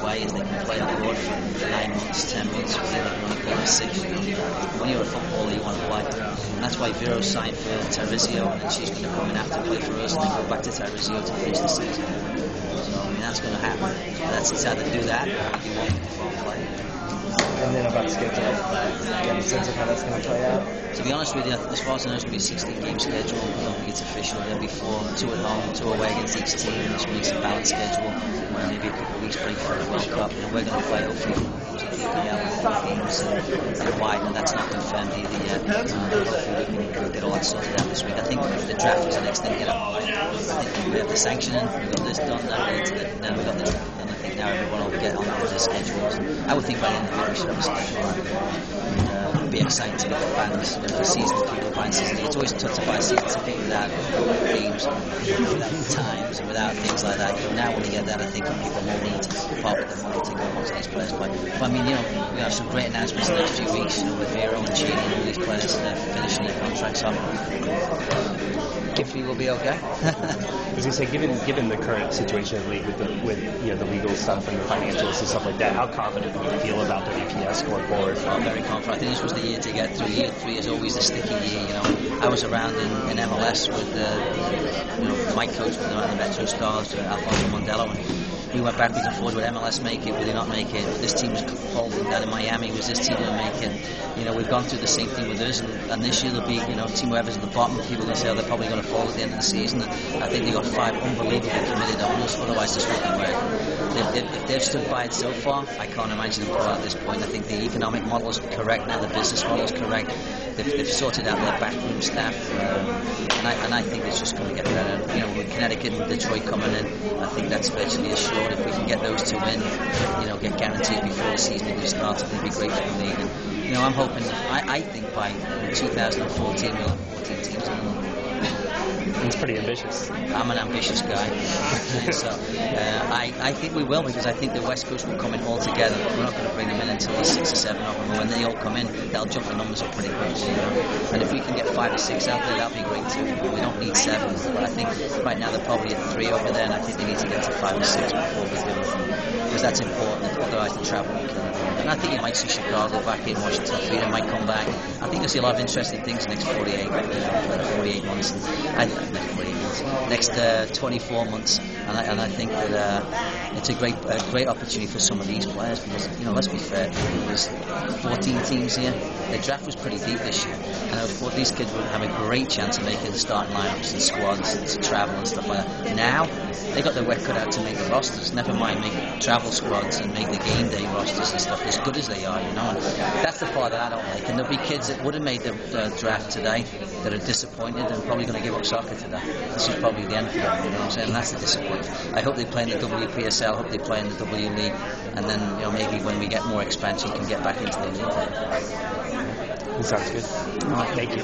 away is they can play abroad for 9 months, 10 months, they can only play for 6. When you're a footballer, you want to play. And that's why Vero signed for Terrizio, and then she's going to come in after play for us and then go back to Terrizio to finish the season. So, I mean, that's going to happen. That's either do that or you won't play. And then about schedule, do you have a sense of how that's going to play out? To be honest with you, as far as I know, it's going to be a 16-game schedule. I don't think it's official. There'll be 4, 2 at home, 2 away against each team, which makes a balanced schedule. Maybe a couple of weeks break for the World Cup. And we're going to play hopefully 4 games and wide, and that's not confirmed either yet. Hopefully we can get all that sorted out this week. I think the draft was the next thing to get up. I think we have the sanctioning, we've got this done, now we've got this done. And I think now everyone will get on with their schedules. I would think by the end of the year we should have a schedule. It'd be exciting to get the fans, the season, people buying season. It's always tough to buy season ticket without games, without times, and without things like that. Now when you get that, I think people more willing to part with their money to go watch these players play. But I mean, we have some great announcements in the next few weeks, with Vero and Chini and all these players finishing their contracts up. Hopefully we'll be okay. As you say, given the current situation of the league with the legal stuff and the financials and stuff like that, how confident do you feel about WPS going forward? I'm very confident. I think this was the year to get through. Year 3 is always a sticky year. I was around in MLS with my coach with the Metro Stars, Alfonso Mondelo, and we went backwards and forwards. Would MLS make it? Would they not make it? This team was folding down in Miami. Was this team going to make it? We've gone through the same thing with us, and this year there'll be team whoever's at the bottom. People are going to say they're probably going to fall at the end of the season. And I think they've got 5 unbelievably committed owners. Otherwise, this wouldn't work. If they've stood by it so far, I can't imagine them pull out at this point. I think the economic model is correct now. The business model is correct. They've sorted out their backroom staff, and I think it's just going to get better. With Connecticut and Detroit coming in, I think that's virtually assured. If we can get those 2 in, get guaranteed before the season even starts, it'll be great for the league. And, I'm hoping. I think by 2014 we'll have 14 teams in the league. It's pretty ambitious. I'm an ambitious guy. So I think we will, because I think the West Coast will come in all together. We're not going to bring them in until there's 6 or 7 of them. When they all come in, they'll jump the numbers up pretty quick. And if we can get 5 or 6 out there, that'll be great too. We don't need 7, but I think right now they're probably at 3 over there, and I think they need to get to 5 or 6 before we do it, because that's important. Otherwise, the travel will kill it. And I think you might see Chicago back in, Washington Freedom might come back. I think you'll see a lot of interesting things in the next 48 months. Next 24 months, and I think that it's a great opportunity for some of these players, because let's be fair, there's 14 teams here. The draft was pretty deep this year, and I thought these kids would have a great chance of making the starting lineups and squads and to travel and stuff like that. Now they got their work cut out to make the rosters. Never mind make travel squads and make the game day rosters and stuff. As good as they are, and that's the part that I don't like. And there'll be kids that would have made the draft today that are disappointed and probably going to give up soccer today. This is probably the end for them, what I'm saying? And that's the disappointment. I hope they play in the WPSL, I hope they play in the W League, and then maybe when we get more expansion, can get back into the league. Sounds good. All right, thank you.